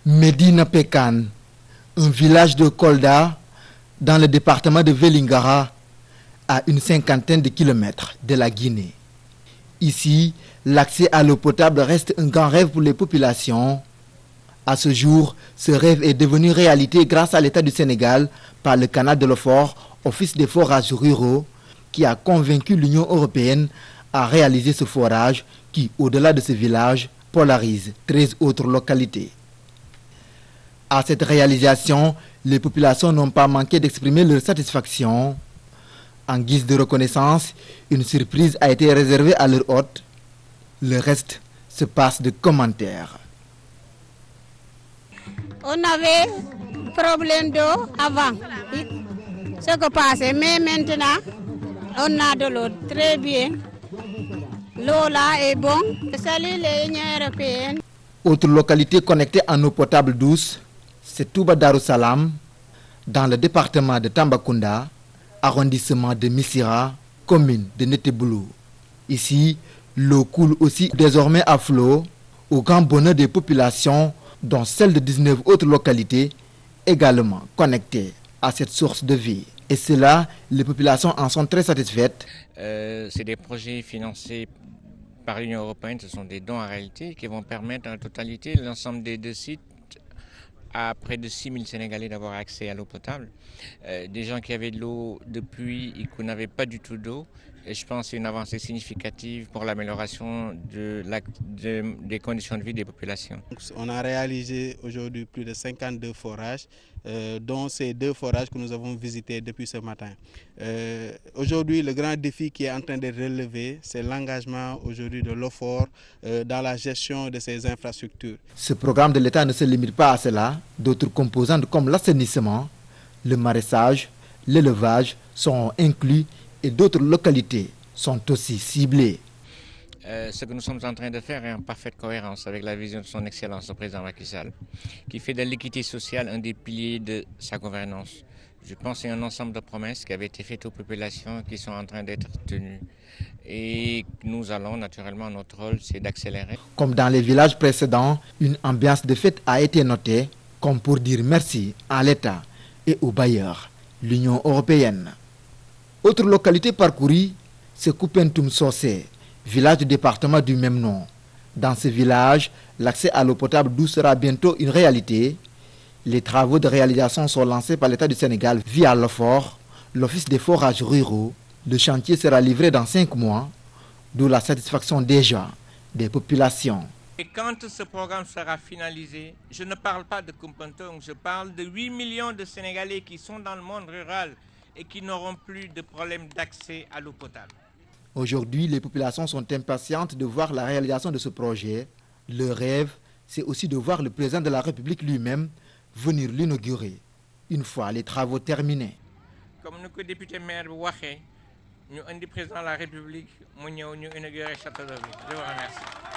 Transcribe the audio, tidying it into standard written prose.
Medina Pekan, un village de Kolda dans le département de Vélingara, à une cinquantaine de kilomètres de la Guinée. Ici, l'accès à l'eau potable reste un grand rêve pour les populations. À ce jour, ce rêve est devenu réalité grâce à l'État du Sénégal par le canal de l'Ofor, Office des forages ruraux, qui a convaincu l'Union européenne à réaliser ce forage qui, au-delà de ce village, polarise 13 autres localités. À cette réalisation, les populations n'ont pas manqué d'exprimer leur satisfaction. En guise de reconnaissance, une surprise a été réservée à leur hôte. Le reste se passe de commentaires. On avait problème d'eau avant, ce que passait, mais maintenant, on a de l'eau très bien. L'eau là est bonne. Salut les Unions européennes. Autre localité connectée en eau potable douce, c'est Touba Darussalam, dans le département de Tambacounda, arrondissement de Missira, commune de Neteboulou. Ici, l'eau coule aussi désormais à flot, au grand bonheur des populations, dont celle de 19 autres localités, également connectées à cette source de vie. Et cela, les populations en sont très satisfaites. C'est des projets financés par l'Union européenne, ce sont des dons en réalité qui vont permettre en totalité l'ensemble des deux sites à près de 6 000 Sénégalais d'avoir accès à l'eau potable. Des gens qui avaient de l'eau depuis et qui n'avaient pas du tout d'eau. Et je pense que c'est une avancée significative pour l'amélioration des conditions de vie des populations. On a réalisé aujourd'hui plus de 52 forages, dont ces 2 forages que nous avons visités depuis ce matin. Aujourd'hui, le grand défi qui est en train de relever, c'est l'engagement aujourd'hui de l'OFOR dans la gestion de ces infrastructures. Ce programme de l'État ne se limite pas à cela. D'autres composantes comme l'assainissement, le maraîchage, l'élevage sont inclus et d'autres localités sont aussi ciblées. Ce que nous sommes en train de faire est en parfaite cohérence avec la vision de son Excellence, le président Macky Sall, qui fait de l'équité sociale un des piliers de sa gouvernance. Je pense que c'est un ensemble de promesses qui avaient été faites aux populations qui sont en train d'être tenues. Et nous allons naturellement, notre rôle, c'est d'accélérer. Comme dans les villages précédents, une ambiance de fête a été notée, comme pour dire merci à l'État et aux bailleurs, l'Union européenne. Autre localité parcourue, c'est Koupentoum Sosé, village du département du même nom. Dans ce village, l'accès à l'eau potable douce sera bientôt une réalité. Les travaux de réalisation sont lancés par l'État du Sénégal via l'OFOR, l'Office des forages ruraux. Le chantier sera livré dans 5 mois, d'où la satisfaction déjà des populations. Et quand ce programme sera finalisé, je ne parle pas de Koupentoum, je parle de 8 millions de Sénégalais qui sont dans le monde rural et qui n'auront plus de problème d'accès à l'eau potable. Aujourd'hui, les populations sont impatientes de voir la réalisation de ce projet. Leur rêve, c'est aussi de voir le président de la République lui-même venir l'inaugurer, une fois les travaux terminés. Comme nous, le député maire Waché, nous avons dit président de la République, nous avons inauguré le château d'eau. Je vous remercie.